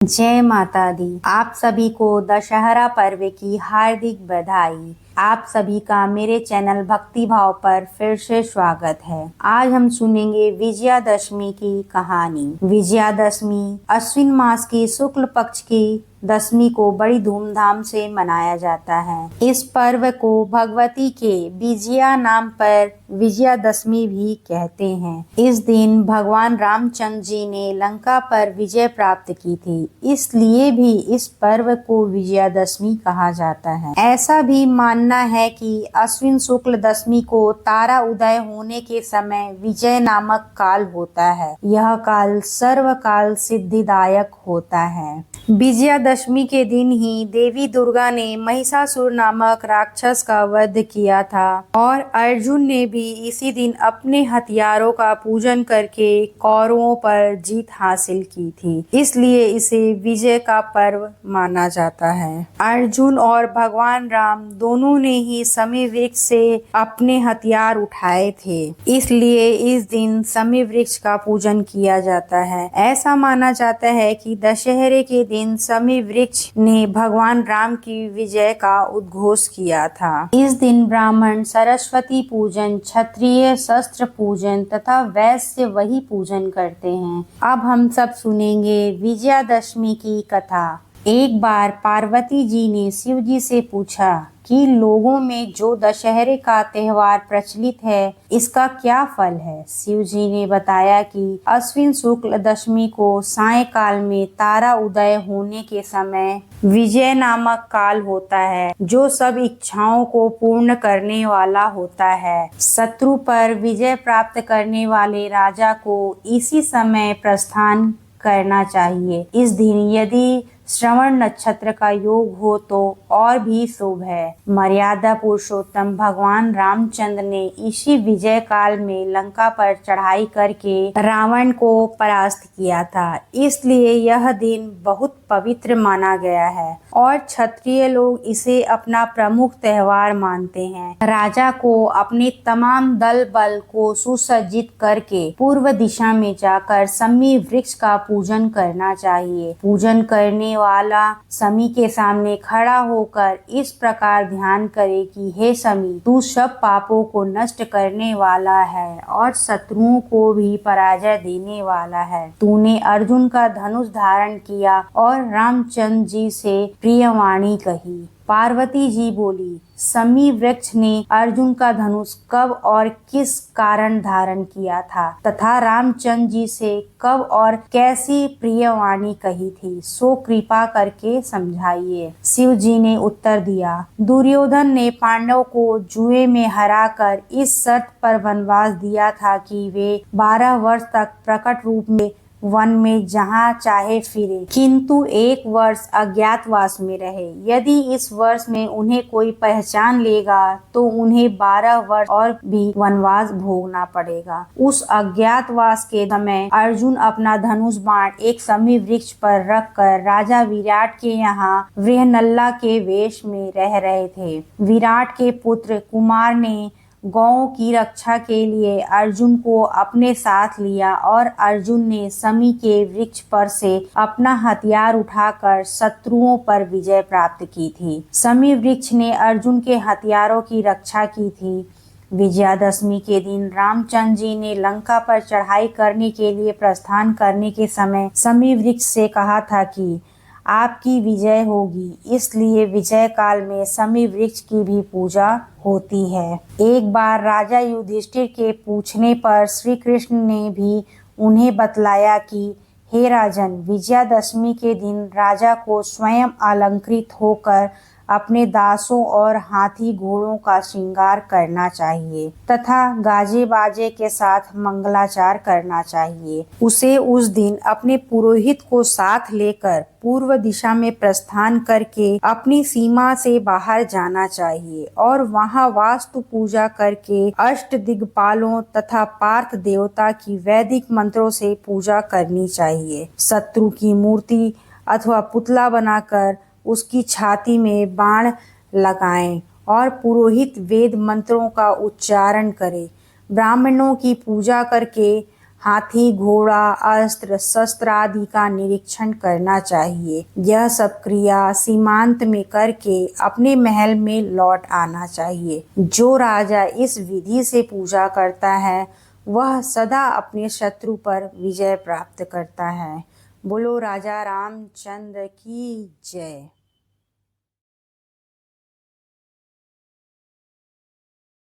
जय माता दी। आप सभी को दशहरा पर्व की हार्दिक बधाई। आप सभी का मेरे चैनल भक्ति भाव पर फिर से स्वागत है। आज हम सुनेंगे विजयादशमी की कहानी। विजयादशमी अश्विन मास की शुक्ल पक्ष की दशमी को बड़ी धूमधाम से मनाया जाता है। इस पर्व को भगवती के विजया नाम पर विजयादशमी भी कहते हैं। इस दिन भगवान रामचंद्र जी ने लंका पर विजय प्राप्त की थी, इसलिए भी इस पर्व को विजयादशमी कहा जाता है। ऐसा भी मानना है कि अश्विन शुक्ल दशमी को तारा उदय होने के समय विजय नामक काल होता है। यह काल सर्वकाल सिद्धिदायक होता है। विजयादशमी के दिन ही देवी दुर्गा ने महिषासुर नामक राक्षस का वध किया था और अर्जुन ने भी इसी दिन अपने हथियारों का पूजन करके कौरवों पर जीत हासिल की थी, इसलिए इसे विजय का पर्व माना जाता है। अर्जुन और भगवान राम दोनों ने ही शमी वृक्ष से अपने हथियार उठाए थे, इसलिए इस दिन शमी वृक्ष का पूजन किया जाता है। ऐसा माना जाता है कि दशहरे के दिन शमी वृक्ष ने भगवान राम की विजय का उद्घोष किया था। इस दिन ब्राह्मण सरस्वती पूजन, क्षत्रिय शस्त्र पूजन तथा वैश्य वही पूजन करते हैं। अब हम सब सुनेंगे विजयादशमी की कथा। एक बार पार्वती जी ने शिव जी से पूछा कि लोगों में जो दशहरे का त्योहार प्रचलित है, इसका क्या फल है। शिव जी ने बताया कि अश्विन शुक्ल दशमी को सायंकाल में तारा उदय होने के समय विजय नामक काल होता है, जो सब इच्छाओं को पूर्ण करने वाला होता है। शत्रु पर विजय प्राप्त करने वाले राजा को इसी समय प्रस्थान करना चाहिए। इस दिन यदि श्रवण नक्षत्र का योग हो तो और भी शुभ है। मर्यादा पुरुषोत्तम भगवान रामचंद्र ने इसी विजय काल में लंका पर चढ़ाई करके रावण को परास्त किया था, इसलिए यह दिन बहुत पवित्र माना गया है और क्षत्रिय लोग इसे अपना प्रमुख त्योहार मानते हैं। राजा को अपने तमाम दल बल को सुसज्जित करके पूर्व दिशा में जाकर शमी वृक्ष का पूजन करना चाहिए। पूजन करने वाला शमी के सामने खड़ा होकर इस प्रकार ध्यान करे कि हे शमी, तू सब पापों को नष्ट करने वाला है और शत्रुओं को भी पराजय देने वाला है। तूने अर्जुन का धनुष धारण किया और रामचंद्र जी से प्रिय वाणी कही। पार्वती जी बोली, शमी वृक्ष ने अर्जुन का धनुष कब और किस कारण धारण किया था तथा रामचंद्र जी से कब और कैसी प्रिय वाणी कही थी, सो कृपा करके समझाइए। शिव जी ने उत्तर दिया, दुर्योधन ने पांडव को जुए में हराकर इस शर्त पर वनवास दिया था कि वे 12 वर्ष तक प्रकट रूप में वन में जहाँ चाहे फिरे, किंतु 1 वर्ष अज्ञातवास में रहे। यदि इस वर्ष में उन्हें कोई पहचान लेगा तो उन्हें 12 वर्ष और भी वनवास भोगना पड़ेगा। उस अज्ञातवास के समय अर्जुन अपना धनुष बाण एक शमी वृक्ष पर रखकर राजा विराट के यहाँ वृहनल्ला के वेश में रह रहे थे। विराट के पुत्र कुमार ने गौओं की रक्षा के लिए अर्जुन को अपने साथ लिया और अर्जुन ने शमी के वृक्ष पर से अपना हथियार उठाकर शत्रुओं पर विजय प्राप्त की थी। शमी वृक्ष ने अर्जुन के हथियारों की रक्षा की थी। विजयादशमी के दिन रामचंद्र जी ने लंका पर चढ़ाई करने के लिए प्रस्थान करने के समय शमी वृक्ष से कहा था कि आपकी विजय होगी, इसलिए विजय काल में शमी वृक्ष की भी पूजा होती है। एक बार राजा युधिष्ठिर के पूछने पर श्री कृष्ण ने भी उन्हें बतलाया कि हे राजन, विजयादशमी के दिन राजा को स्वयं अलंकृत होकर अपने दासों और हाथी घोड़ों का श्रृंगार करना चाहिए तथा गाजे बाजे के साथ मंगलाचार करना चाहिए। उसे उस दिन अपने पुरोहित को साथ लेकर पूर्व दिशा में प्रस्थान करके अपनी सीमा से बाहर जाना चाहिए और वहां वास्तु पूजा करके अष्ट दिग्पालों तथा पार्थ देवता की वैदिक मंत्रों से पूजा करनी चाहिए। शत्रु की मूर्ति अथवा पुतला बनाकर उसकी छाती में बाण लगाएं और पुरोहित वेद मंत्रों का उच्चारण करे। ब्राह्मणों की पूजा करके हाथी, घोड़ा, अस्त्र शस्त्र आदि का निरीक्षण करना चाहिए। यह सब क्रिया सीमांत में करके अपने महल में लौट आना चाहिए। जो राजा इस विधि से पूजा करता है वह सदा अपने शत्रु पर विजय प्राप्त करता है। बोलो राजा रामचंद्र की जय।